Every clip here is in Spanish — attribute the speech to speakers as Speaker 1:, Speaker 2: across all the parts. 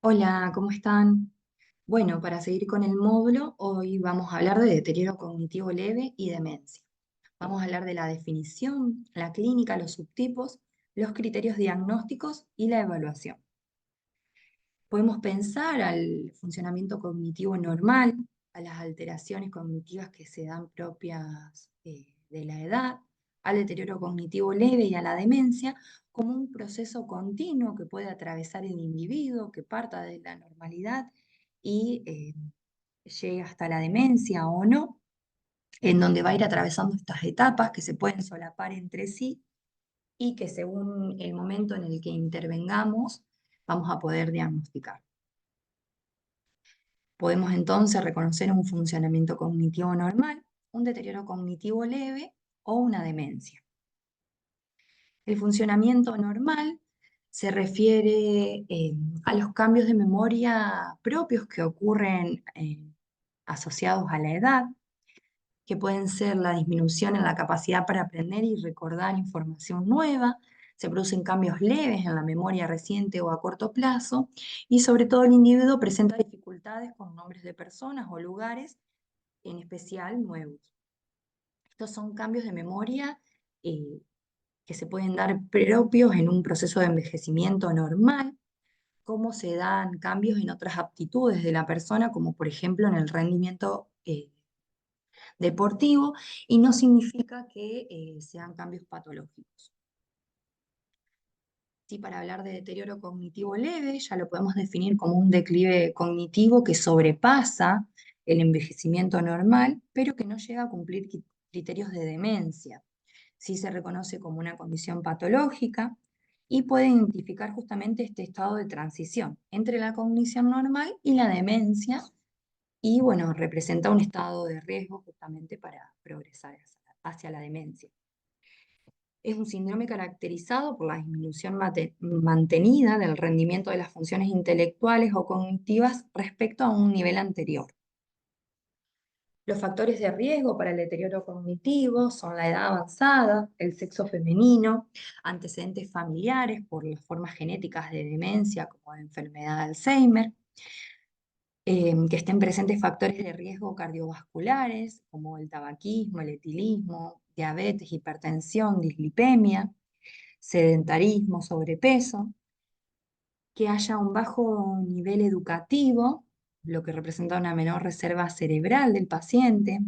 Speaker 1: Hola, ¿cómo están? Bueno, para seguir con el módulo, hoy vamos a hablar de deterioro cognitivo leve y demencia. Vamos a hablar de la definición, la clínica, los subtipos, los criterios diagnósticos y la evaluación. Podemos pensar al funcionamiento cognitivo normal, a las alteraciones cognitivas que se dan propias de la edad, al deterioro cognitivo leve y a la demencia, como un proceso continuo que puede atravesar el individuo, que parta de la normalidad y llegue hasta la demencia o no, en donde va a ir atravesando estas etapas que se pueden solapar entre sí y que según el momento en el que intervengamos, vamos a poder diagnosticar. Podemos entonces reconocer un funcionamiento cognitivo normal, un deterioro cognitivo leve o una demencia. El funcionamiento normal se refiere a los cambios de memoria propios que ocurren asociados a la edad, que pueden ser la disminución en la capacidad para aprender y recordar información nueva, se producen cambios leves en la memoria reciente o a corto plazo, y sobre todo el individuo presenta dificultades con nombres de personas o lugares, en especial nuevos. Estos son cambios de memoria eh, que se pueden dar propios en un proceso de envejecimiento normal, como se dan cambios en otras aptitudes de la persona, como por ejemplo en el rendimiento deportivo, y no significa que sean cambios patológicos. Sí, para hablar de deterioro cognitivo leve, ya lo podemos definir como un declive cognitivo que sobrepasa el envejecimiento normal, pero que no llega a cumplir criterios de demencia. Sí se reconoce como una condición patológica y puede identificar justamente este estado de transición entre la cognición normal y la demencia, y bueno, representa un estado de riesgo justamente para progresar hacia la demencia. Es un síndrome caracterizado por la disminución mantenida del rendimiento de las funciones intelectuales o cognitivas respecto a un nivel anterior. Los factores de riesgo para el deterioro cognitivo son la edad avanzada, el sexo femenino, antecedentes familiares por las formas genéticas de demencia como de enfermedad de Alzheimer, que estén presentes factores de riesgo cardiovasculares como el tabaquismo, el etilismo, diabetes, hipertensión, dislipemia, sedentarismo, sobrepeso, que haya un bajo nivel educativo, lo que representa una menor reserva cerebral del paciente,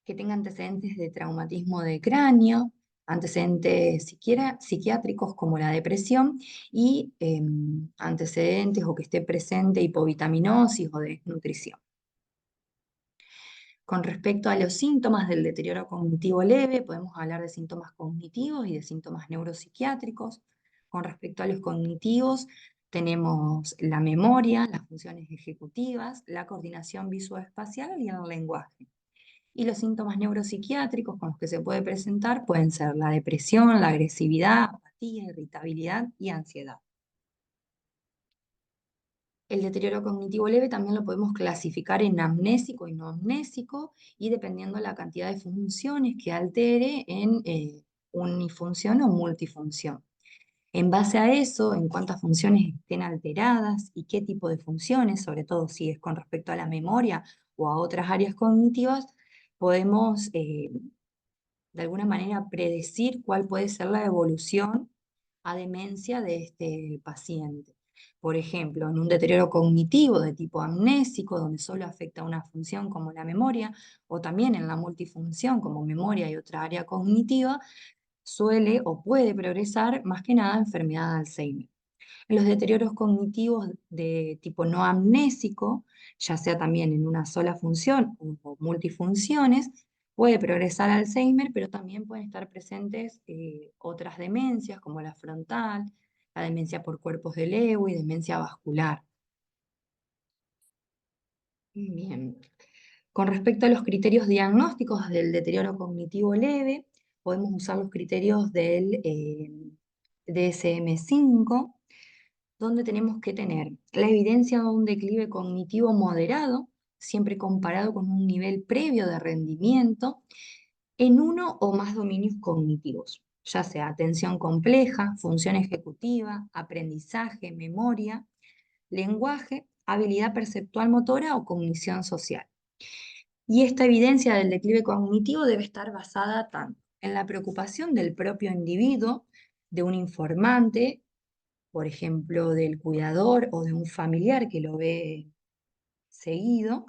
Speaker 1: que tenga antecedentes de traumatismo de cráneo, antecedentes psiquiátricos como la depresión y antecedentes o que esté presente hipovitaminosis o desnutrición. Con respecto a los síntomas del deterioro cognitivo leve, podemos hablar de síntomas cognitivos y de síntomas neuropsiquiátricos. Con respecto a los cognitivos, tenemos la memoria, las funciones ejecutivas, la coordinación visoespacial y el lenguaje. Y los síntomas neuropsiquiátricos con los que se puede presentar pueden ser la depresión, la agresividad, apatía, irritabilidad y ansiedad. El deterioro cognitivo leve también lo podemos clasificar en amnésico y no amnésico, y dependiendo de la cantidad de funciones que altere en unifunción o multifunción. En base a eso, en cuántas funciones estén alteradas y qué tipo de funciones, sobre todo si es con respecto a la memoria o a otras áreas cognitivas, podemos de alguna manera predecir cuál puede ser la evolución a demencia de este paciente. Por ejemplo, en un deterioro cognitivo de tipo amnésico, donde solo afecta una función como la memoria, o también en la multifunción como memoria y otra área cognitiva, suele o puede progresar más que nada enfermedad de Alzheimer. En los deterioros cognitivos de tipo no amnésico, ya sea también en una sola función o multifunciones, puede progresar Alzheimer, pero también pueden estar presentes otras demencias como la frontal, la demencia por cuerpos de Lewy, demencia vascular. Bien. Con respecto a los criterios diagnósticos del deterioro cognitivo leve, podemos usar los criterios del DSM-5, donde tenemos que tener la evidencia de un declive cognitivo moderado, siempre comparado con un nivel previo de rendimiento, en uno o más dominios cognitivos. ya sea atención compleja, función ejecutiva, aprendizaje, memoria, lenguaje, habilidad perceptual motora o cognición social. Y esta evidencia del declive cognitivo debe estar basada tanto en la preocupación del propio individuo, de un informante, por ejemplo, del cuidador o de un familiar que lo ve seguido,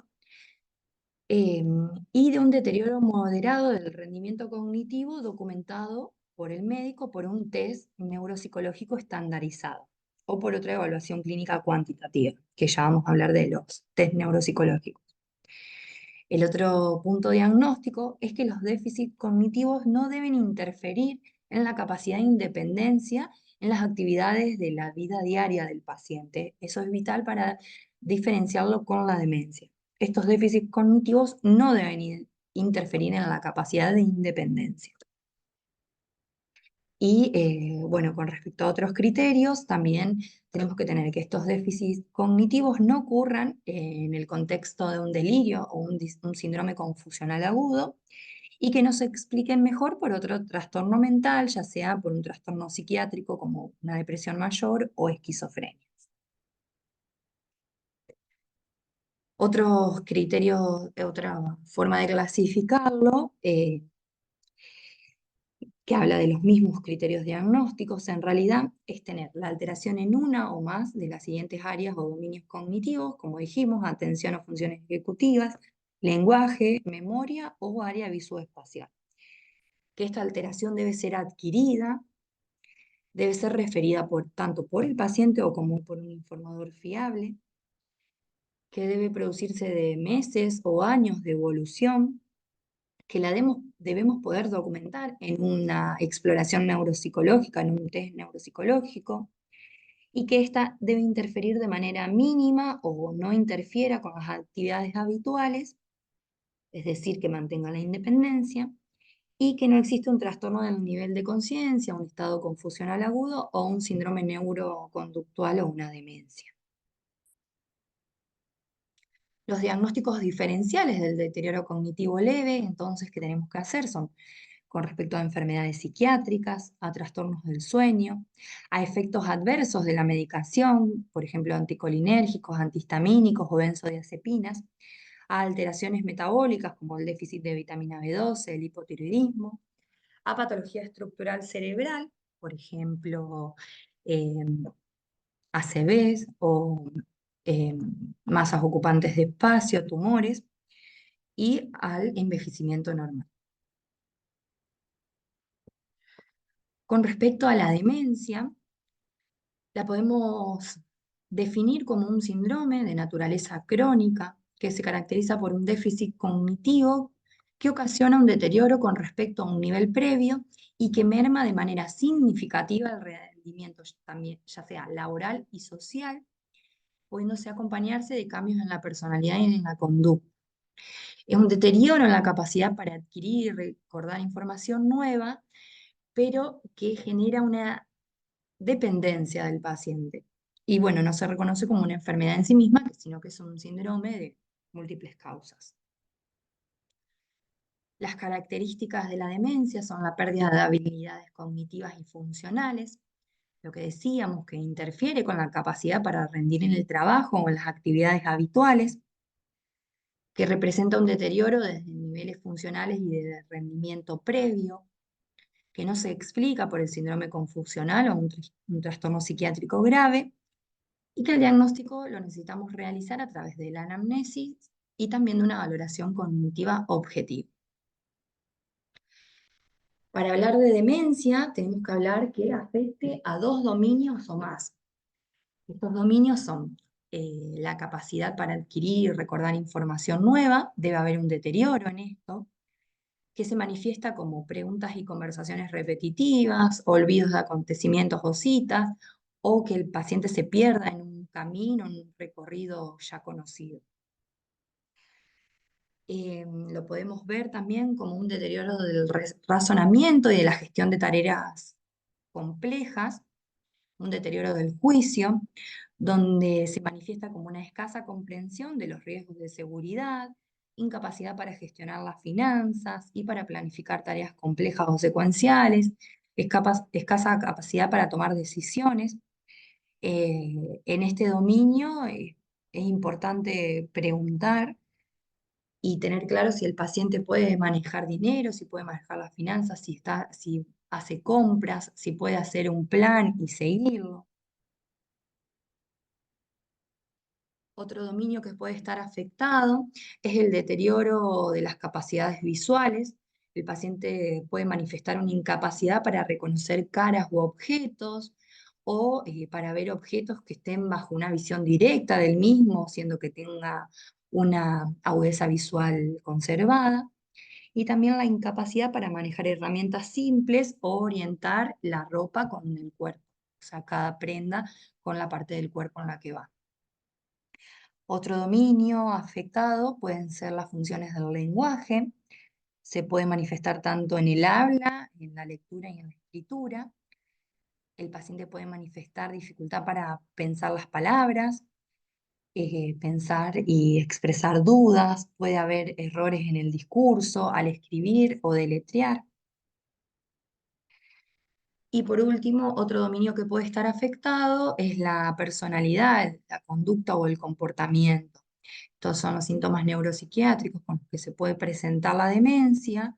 Speaker 1: y de un deterioro moderado del rendimiento cognitivo documentado por el médico por un test neuropsicológico estandarizado o por otra evaluación clínica cuantitativa, que ya vamos a hablar de los test neuropsicológicos. El otro punto diagnóstico es que los déficits cognitivos no deben interferir en la capacidad de independencia en las actividades de la vida diaria del paciente. Eso es vital para diferenciarlo con la demencia. Estos déficits cognitivos no deben interferir en la capacidad de independencia. Y bueno, con respecto a otros criterios, también tenemos que tener que estos déficits cognitivos no ocurran en el contexto de un delirio o un síndrome confusional agudo y que no se expliquen mejor por otro trastorno mental, ya sea por un trastorno psiquiátrico como una depresión mayor o esquizofrenia. Otros criterios, otra forma de clasificarlo, que habla de los mismos criterios diagnósticos, en realidad es tener la alteración en una o más de las siguientes áreas o dominios cognitivos, como dijimos, atención o funciones ejecutivas, lenguaje, memoria o área visoespacial. Que esta alteración debe ser adquirida, debe ser referida tanto por el paciente o como por un informador fiable, que debe producirse de meses o años de evolución, que la debemos poder documentar en una exploración neuropsicológica, en un test neuropsicológico, y que ésta debe interferir de manera mínima o no interfiera con las actividades habituales, es decir, que mantenga la independencia, y que no existe un trastorno del nivel de conciencia, un estado confusional agudo o un síndrome neuroconductual o una demencia. Los diagnósticos diferenciales del deterioro cognitivo leve, entonces, que tenemos que hacer son con respecto a enfermedades psiquiátricas, a trastornos del sueño, a efectos adversos de la medicación, por ejemplo, anticolinérgicos, antihistamínicos o benzodiazepinas, a alteraciones metabólicas como el déficit de vitamina B12, el hipotiroidismo, a patología estructural cerebral, por ejemplo, eh, ACVs o eh, masas ocupantes de espacio, tumores, y al envejecimiento normal. Con respecto a la demencia, la podemos definir como un síndrome de naturaleza crónica que se caracteriza por un déficit cognitivo que ocasiona un deterioro con respecto a un nivel previo y que merma de manera significativa el rendimiento también, ya sea laboral y social, pudiéndose acompañarse de cambios en la personalidad y en la conducta. Es un deterioro en la capacidad para adquirir y recordar información nueva, pero que genera una dependencia del paciente. Y bueno, no se reconoce como una enfermedad en sí misma, sino que es un síndrome de múltiples causas. Las características de la demencia son la pérdida de habilidades cognitivas y funcionales, lo que decíamos que interfiere con la capacidad para rendir en el trabajo o en las actividades habituales, que representa un deterioro desde niveles funcionales y de rendimiento previo, que no se explica por el síndrome confusional o un trastorno psiquiátrico grave, y que el diagnóstico lo necesitamos realizar a través de la anamnesis y también de una valoración cognitiva objetiva. Para hablar de demencia, tenemos que hablar que afecte a dos dominios o más. Estos dominios son la capacidad para adquirir y recordar información nueva, debe haber un deterioro en esto, que se manifiesta como preguntas y conversaciones repetitivas, olvidos de acontecimientos o citas, o que el paciente se pierda en un camino, en un recorrido ya conocido. Lo podemos ver también como un deterioro del razonamiento y de la gestión de tareas complejas, un deterioro del juicio, donde se manifiesta como una escasa comprensión de los riesgos de seguridad, incapacidad para gestionar las finanzas y para planificar tareas complejas o secuenciales, escasa capacidad para tomar decisiones. En este dominio es importante preguntar y tener claro si el paciente puede manejar dinero, si puede manejar las finanzas, si hace compras, si puede hacer un plan y seguirlo. Otro dominio que puede estar afectado es el deterioro de las capacidades visuales. El paciente puede manifestar una incapacidad para reconocer caras u objetos o para ver objetos que estén bajo una visión directa del mismo, siendo que tenga una agudeza visual conservada. Y también la incapacidad para manejar herramientas simples o orientar la ropa con el cuerpo, o sea, cada prenda con la parte del cuerpo en la que va. Otro dominio afectado pueden ser las funciones del lenguaje. Se puede manifestar tanto en el habla, en la lectura y en la escritura. El paciente puede manifestar dificultad para pensar las palabras, pensar y expresar dudas. Puede haber errores en el discurso, al escribir o deletrear. Y por último, otro dominio que puede estar afectado es la personalidad, la conducta o el comportamiento. Estos son los síntomas neuropsiquiátricos con los que se puede presentar la demencia,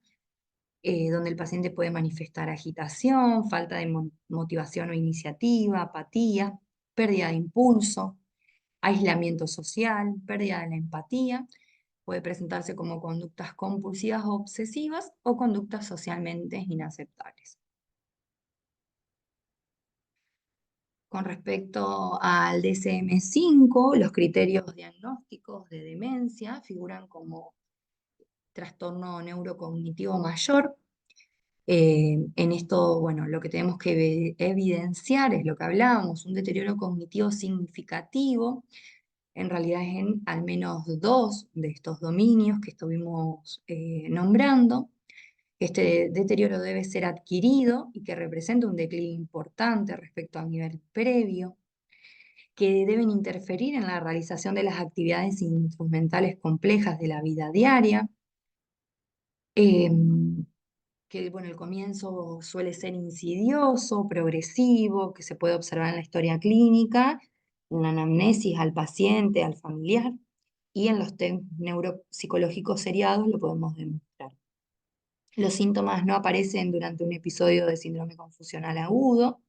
Speaker 1: donde el paciente puede manifestar agitación, falta de motivación o iniciativa, apatía, pérdida de impulso, aislamiento social, pérdida de la empatía. Puede presentarse como conductas compulsivas o obsesivas o conductas socialmente inaceptables. Con respecto al DSM-5, los criterios diagnósticos de demencia figuran como trastorno neurocognitivo mayor. En esto, bueno, lo que tenemos que evidenciar es lo que hablábamos, un deterioro cognitivo significativo. En realidad es en al menos dos de estos dominios que estuvimos nombrando. Este deterioro debe ser adquirido y que representa un declive importante respecto al nivel previo, que deben interferir en la realización de las actividades instrumentales complejas de la vida diaria, que bueno, el comienzo suele ser insidioso, progresivo, que se puede observar en la historia clínica, en la anamnesis al paciente, al familiar, y en los test neuropsicológicos seriados lo podemos demostrar. Los síntomas no aparecen durante un episodio de síndrome confusional agudo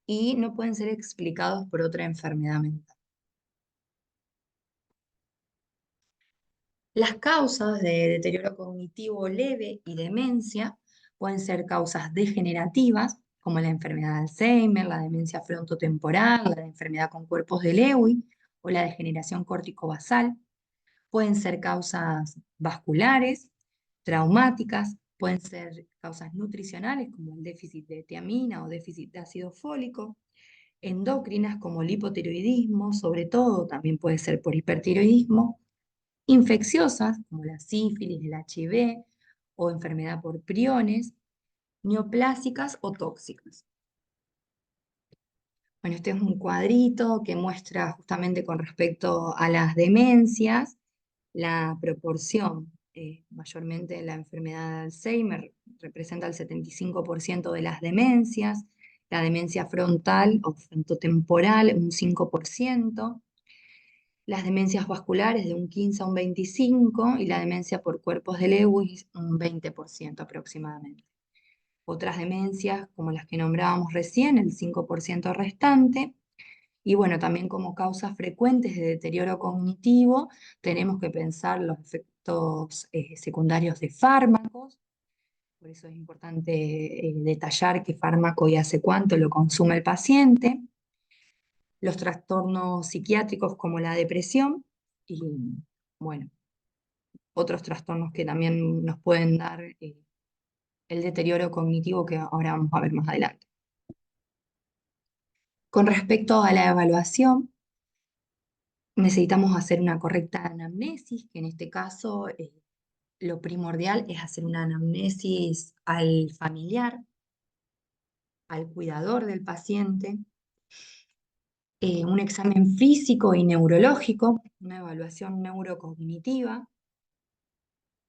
Speaker 1: y no pueden ser explicados por otra enfermedad mental. Las causas de deterioro cognitivo leve y demencia pueden ser causas degenerativas, como la enfermedad de Alzheimer, la demencia frontotemporal, la enfermedad con cuerpos de Lewy o la degeneración córtico-basal. Pueden ser causas vasculares, traumáticas, pueden ser causas nutricionales, como el déficit de tiamina o déficit de ácido fólico, endocrinas como el hipotiroidismo, sobre todo también puede ser por hipertiroidismo, infecciosas como la sífilis, el HIV o enfermedad por priones, neoplásicas o tóxicas. Bueno, este es un cuadrito que muestra justamente con respecto a las demencias la proporción. Mayormente la enfermedad de Alzheimer representa el 75% de las demencias, la demencia frontal o frontotemporal un 5%, las demencias vasculares de un 15 a un 25% y la demencia por cuerpos de Lewis un 20% aproximadamente. Otras demencias, como las que nombrábamos recién, el 5% restante. Y bueno, también como causas frecuentes de deterioro cognitivo, tenemos que pensar los efectos secundarios de fármacos. Por eso es importante detallar qué fármaco y hace cuánto lo consume el paciente. Los trastornos psiquiátricos como la depresión y, bueno, otros trastornos que también nos pueden dar el deterioro cognitivo que ahora vamos a ver más adelante. Con respecto a la evaluación, necesitamos hacer una correcta anamnesis, que en este caso lo primordial es hacer una anamnesis al familiar, al cuidador del paciente, un examen físico y neurológico, una evaluación neurocognitiva,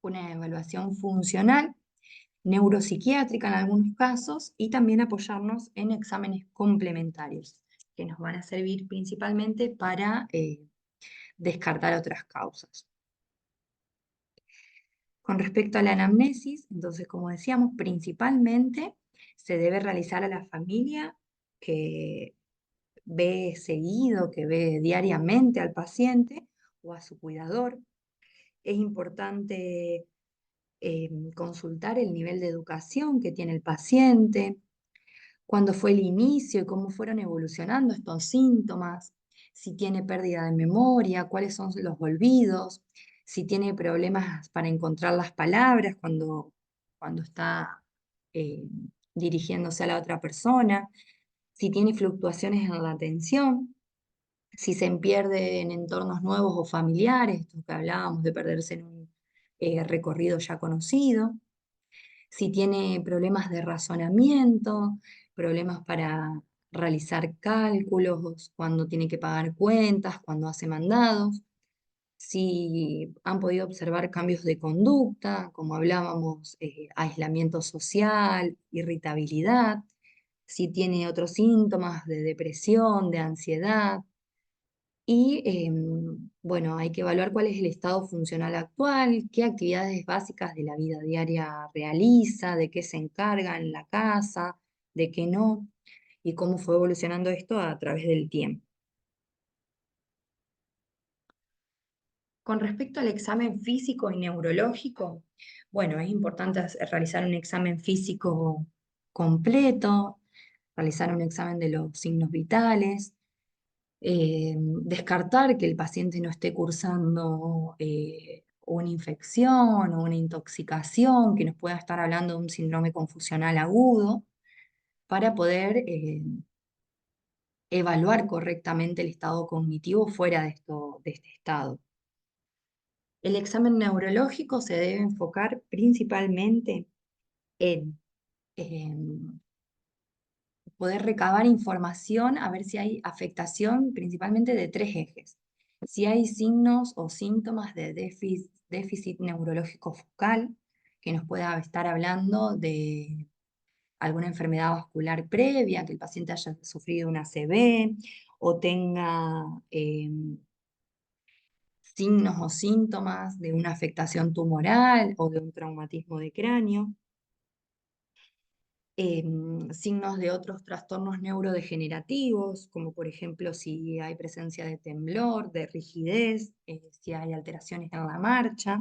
Speaker 1: una evaluación funcional neuropsiquiátrica en algunos casos y también apoyarnos en exámenes complementarios que nos van a servir principalmente para descartar otras causas. Con respecto a la anamnesis, entonces, como decíamos, principalmente se debe realizar a la familia que ve seguido, que ve diariamente al paciente o a su cuidador. Es importante consultar el nivel de educación que tiene el paciente, cuándo fue el inicio y cómo fueron evolucionando estos síntomas, si tiene pérdida de memoria, cuáles son los olvidos, si tiene problemas para encontrar las palabras cuando está eh, dirigiéndose a la otra persona, si tiene fluctuaciones en la atención, si se pierde en entornos nuevos o familiares, esto que hablábamos de perderse en un recorrido ya conocido, si tiene problemas de razonamiento, problemas para realizar cálculos, cuando tiene que pagar cuentas, cuando hace mandados, si han podido observar cambios de conducta, como hablábamos, aislamiento social, irritabilidad, si tiene otros síntomas de depresión, de ansiedad, y bueno, hay que evaluar cuál es el estado funcional actual, qué actividades básicas de la vida diaria realiza, de qué se encarga en la casa, de qué no, y cómo fue evolucionando esto a través del tiempo. Con respecto al examen físico y neurológico, bueno, es importante realizar un examen físico completo, realizar un examen de los signos vitales, descartar que el paciente no esté cursando una infección o una intoxicación, que nos pueda estar hablando de un síndrome confusional agudo, para poder evaluar correctamente el estado cognitivo fuera de este estado. El examen neurológico se debe enfocar principalmente en poder recabar información, a ver si hay afectación principalmente de tres ejes. Si hay signos o síntomas de déficit neurológico focal, que nos pueda estar hablando de alguna enfermedad vascular previa, que el paciente haya sufrido una ACV o tenga signos o síntomas de una afectación tumoral o de un traumatismo de cráneo. Signos de otros trastornos neurodegenerativos, como por ejemplo si hay presencia de temblor, de rigidez, si hay alteraciones en la marcha,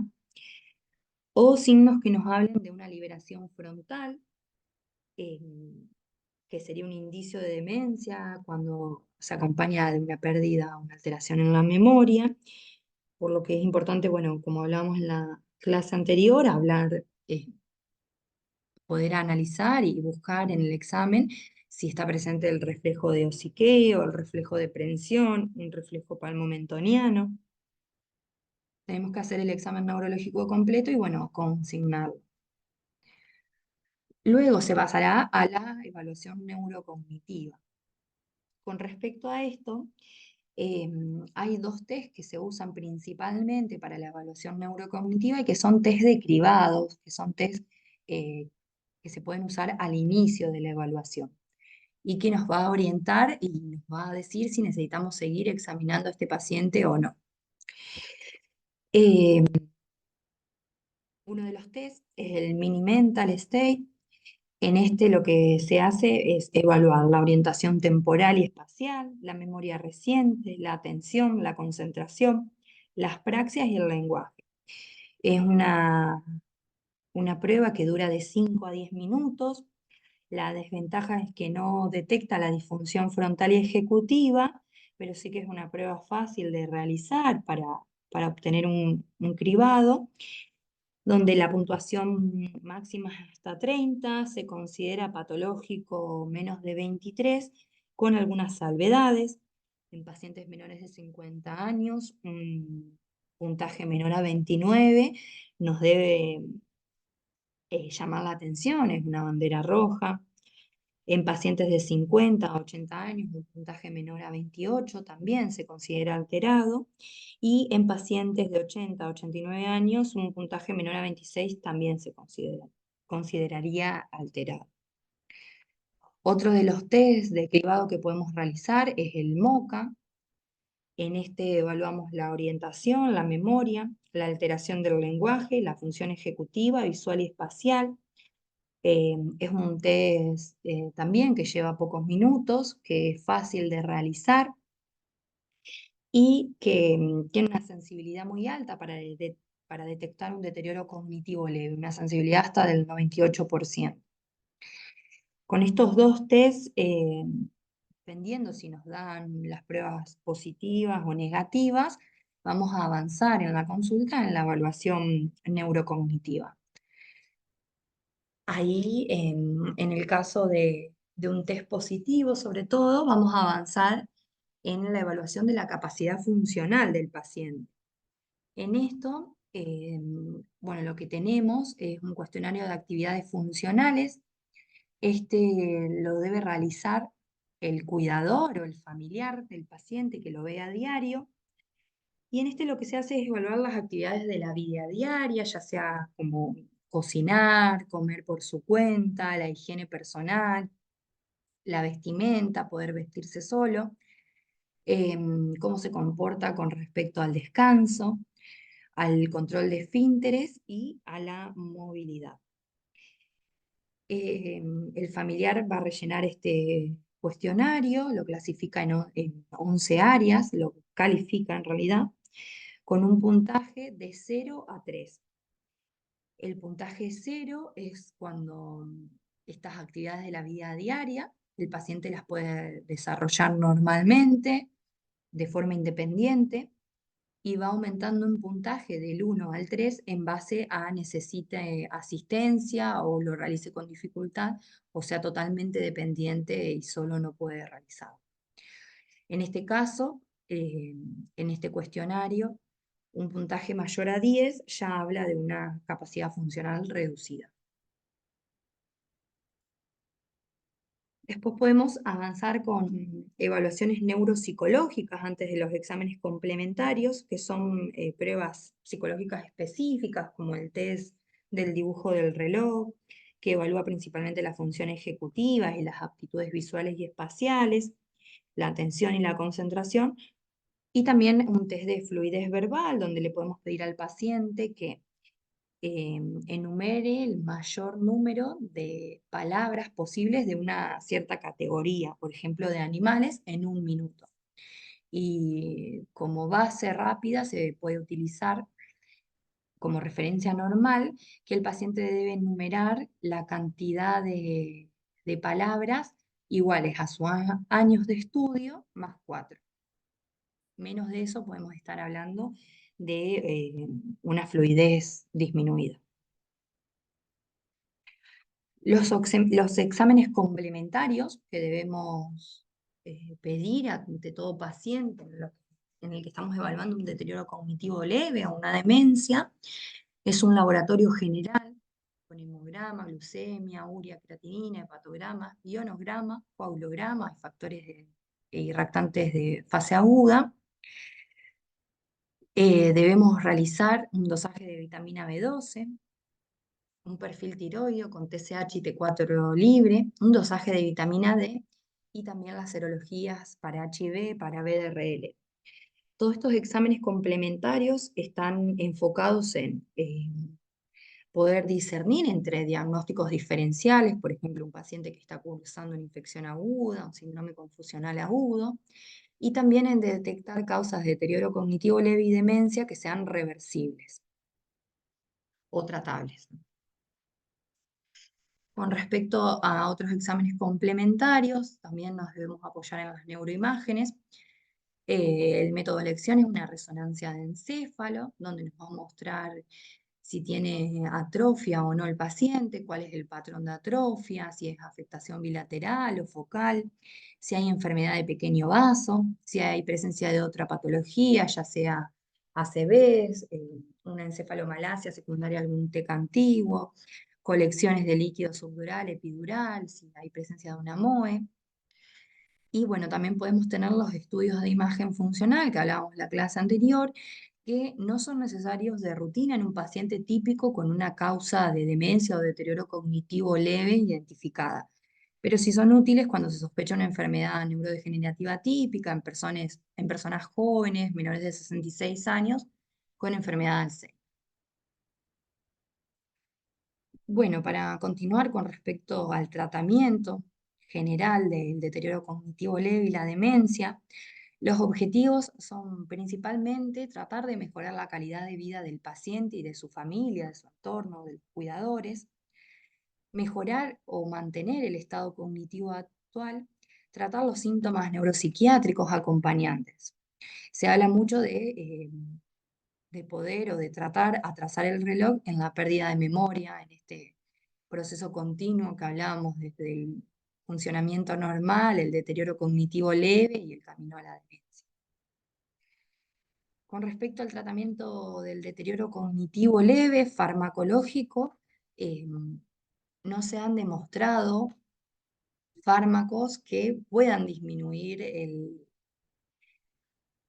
Speaker 1: o signos que nos hablen de una liberación frontal, que sería un indicio de demencia cuando se acompaña de una pérdida o una alteración en la memoria, por lo que es importante, bueno, como hablábamos en la clase anterior, hablar poder analizar y buscar en el examen si está presente el reflejo de hociqueo, el reflejo de prensión, un reflejo palmomentoniano. Tenemos que hacer el examen neurológico completo y bueno, consignarlo. Luego se pasará a la evaluación neurocognitiva. Con respecto a esto, hay dos test que se usan principalmente para la evaluación neurocognitiva y que son test de cribados, que son test eh, que se pueden usar al inicio de la evaluación y que nos va a orientar y nos va a decir si necesitamos seguir examinando a este paciente o no. Eh, Uno de los test es el Mini Mental State. En este lo que se hace es evaluar la orientación temporal y espacial, la memoria reciente, la atención, la concentración, las praxias y el lenguaje. Es una prueba que dura de 5 a 10 minutos. La desventaja es que no detecta la disfunción frontal y ejecutiva, pero sí que es una prueba fácil de realizar para obtener un cribado, donde la puntuación máxima es hasta 30, se considera patológico menos de 23, con algunas salvedades. En pacientes menores de 50 años, un puntaje menor a 29 nos debe llamar la atención, es una bandera roja. En pacientes de 50 a 80 años, un puntaje menor a 28 también se considera alterado. Y en pacientes de 80 a 89 años, un puntaje menor a 26 también se considera. consideraría alterado. Otro de los test de cribado que podemos realizar es el MOCA. En este evaluamos la orientación, la memoria, la alteración del lenguaje, la función ejecutiva, visual y espacial. Es un test también que lleva pocos minutos, que es fácil de realizar y que tiene una sensibilidad muy alta para detectar un deterioro cognitivo leve, una sensibilidad hasta del 98%. Con estos dos test, dependiendo si nos dan las pruebas positivas o negativas, vamos a avanzar en la consulta en la evaluación neurocognitiva. Ahí, en el caso de un test positivo, sobre todo, vamos a avanzar en la evaluación de la capacidad funcional del paciente. En esto, bueno, lo que tenemos es un cuestionario de actividades funcionales. Este lo debe realizar el cuidador o el familiar del paciente que lo ve a diario. Y en este lo que se hace es evaluar las actividades de la vida diaria, ya sea como cocinar, comer por su cuenta, la higiene personal, la vestimenta, poder vestirse solo, cómo se comporta con respecto al descanso, al control de esfínteres y a la movilidad. El familiar va a rellenar este cuestionario, lo clasifica en 11 áreas, lo califica en realidad, con un puntaje de 0 a 3. El puntaje 0 es cuando estas actividades de la vida diaria, el paciente las puede desarrollar normalmente, de forma independiente, y va aumentando un puntaje del 1 al 3 en base a necesite asistencia o lo realice con dificultad o sea totalmente dependiente y solo no puede realizar. En este caso, en este cuestionario, un puntaje mayor a 10 ya habla de una capacidad funcional reducida. Después podemos avanzar con evaluaciones neuropsicológicas antes de los exámenes complementarios, que son pruebas psicológicas específicas, como el test del dibujo del reloj, que evalúa principalmente la función ejecutiva y las aptitudes visuales y espaciales, la atención y la concentración, y también un test de fluidez verbal, donde le podemos pedir al paciente que enumere el mayor número de palabras posibles de una cierta categoría, por ejemplo, de animales, en un minuto. Y como base rápida se puede utilizar como referencia normal que el paciente debe enumerar la cantidad de palabras iguales a sus años de estudio más 4. Menos de eso podemos estar hablando de una fluidez disminuida. Los exámenes complementarios que debemos pedir ante todo paciente en el que estamos evaluando un deterioro cognitivo leve o una demencia es un laboratorio general con hemograma, glucemia, urea, creatinina, hepatograma, ionograma, coagulograma, factores irritantes de fase aguda. Debemos realizar un dosaje de vitamina B12, un perfil tiroideo con TSH y T4 libre, un dosaje de vitamina D y también las serologías para HIV, para BDRL. Todos estos exámenes complementarios están enfocados en poder discernir entre diagnósticos diferenciales, por ejemplo, un paciente que está cursando una infección aguda, un síndrome confusional agudo, y también en detectar causas de deterioro cognitivo leve y demencia que sean reversibles o tratables. Con respecto a otros exámenes complementarios, también nos debemos apoyar en las neuroimágenes. El método de elección es una resonancia de encéfalo, donde nos va a mostrar si tiene atrofia o no el paciente, cuál es el patrón de atrofia, si es afectación bilateral o focal, si hay enfermedad de pequeño vaso, si hay presencia de otra patología, ya sea ACVs, una encefalomalacia secundaria a algún TEC antiguo, colecciones de líquido subdural, epidural, si hay presencia de una MOE. Y bueno, también podemos tener los estudios de imagen funcional que hablábamos en la clase anterior, que no son necesarios de rutina en un paciente típico con una causa de demencia o deterioro cognitivo leve identificada, pero sí son útiles cuando se sospecha una enfermedad neurodegenerativa típica en personas jóvenes, menores de 66 años, con enfermedad de Alzheimer. Bueno, para continuar con respecto al tratamiento general del deterioro cognitivo leve y la demencia, los objetivos son principalmente tratar de mejorar la calidad de vida del paciente y de su familia, de su entorno, de los cuidadores, mejorar o mantener el estado cognitivo actual, tratar los síntomas neuropsiquiátricos acompañantes. Se habla mucho de poder o de tratar atrasar el reloj en la pérdida de memoria, en este proceso continuo que hablábamos desde el funcionamiento normal, el deterioro cognitivo leve y el camino a la demencia. Con respecto al tratamiento del deterioro cognitivo leve, farmacológico, no se han demostrado fármacos que puedan disminuir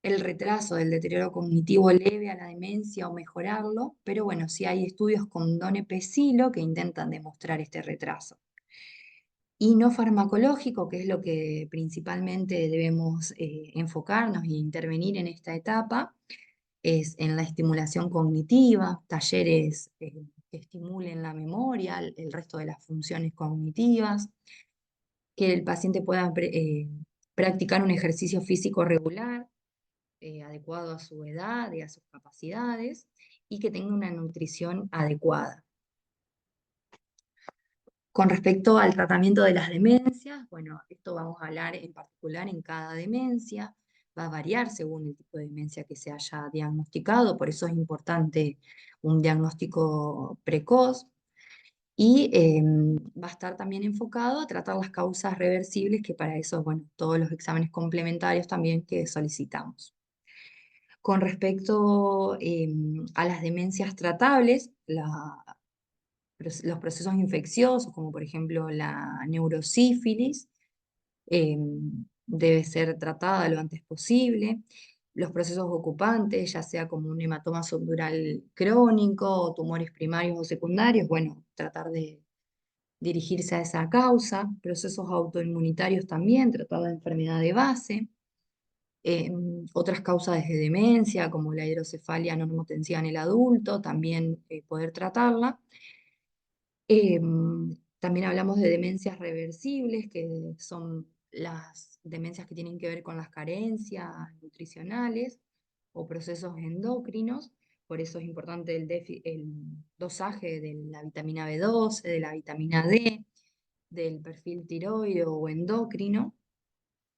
Speaker 1: el retraso del deterioro cognitivo leve a la demencia o mejorarlo, pero bueno, sí hay estudios con donepezilo que intentan demostrar este retraso. Y no farmacológico, que es lo que principalmente debemos enfocarnos e intervenir en esta etapa, es en la estimulación cognitiva, talleres que estimulen la memoria, el resto de las funciones cognitivas, que el paciente pueda practicar un ejercicio físico regular, adecuado a su edad y a sus capacidades, y que tenga una nutrición adecuada. Con respecto al tratamiento de las demencias, bueno, esto vamos a hablar en particular en cada demencia, va a variar según el tipo de demencia que se haya diagnosticado, por eso es importante un diagnóstico precoz y va a estar también enfocado a tratar las causas reversibles, que para eso, bueno, todos los exámenes complementarios también que solicitamos. Con respecto a las demencias tratables, los procesos infecciosos, como por ejemplo la neurosífilis, debe ser tratada lo antes posible. Los procesos ocupantes, ya sea como un hematoma subdural crónico, o tumores primarios o secundarios, bueno, tratar de dirigirse a esa causa. Procesos autoinmunitarios también, tratar la enfermedad de base. Otras causas de demencia, como la hidrocefalia normotensiva en el adulto, también poder tratarla. También hablamos de demencias reversibles, que son las demencias que tienen que ver con las carencias nutricionales o procesos endocrinos. Por eso es importante el dosaje de la vitamina B12, de la vitamina D, del perfil tiroideo o endocrino,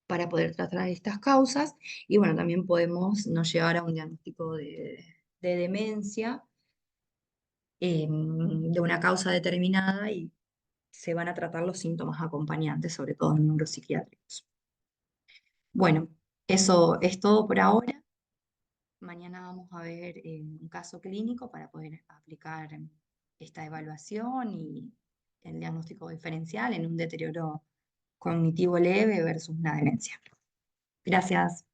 Speaker 1: para poder tratar estas causas. Y bueno, también podemos no llevar a un diagnóstico de demencia de una causa determinada y se van a tratar los síntomas acompañantes, sobre todo neuropsiquiátricos. Bueno, eso es todo por ahora. Mañana vamos a ver un caso clínico para poder aplicar esta evaluación y el diagnóstico diferencial en un deterioro cognitivo leve versus una demencia. Gracias.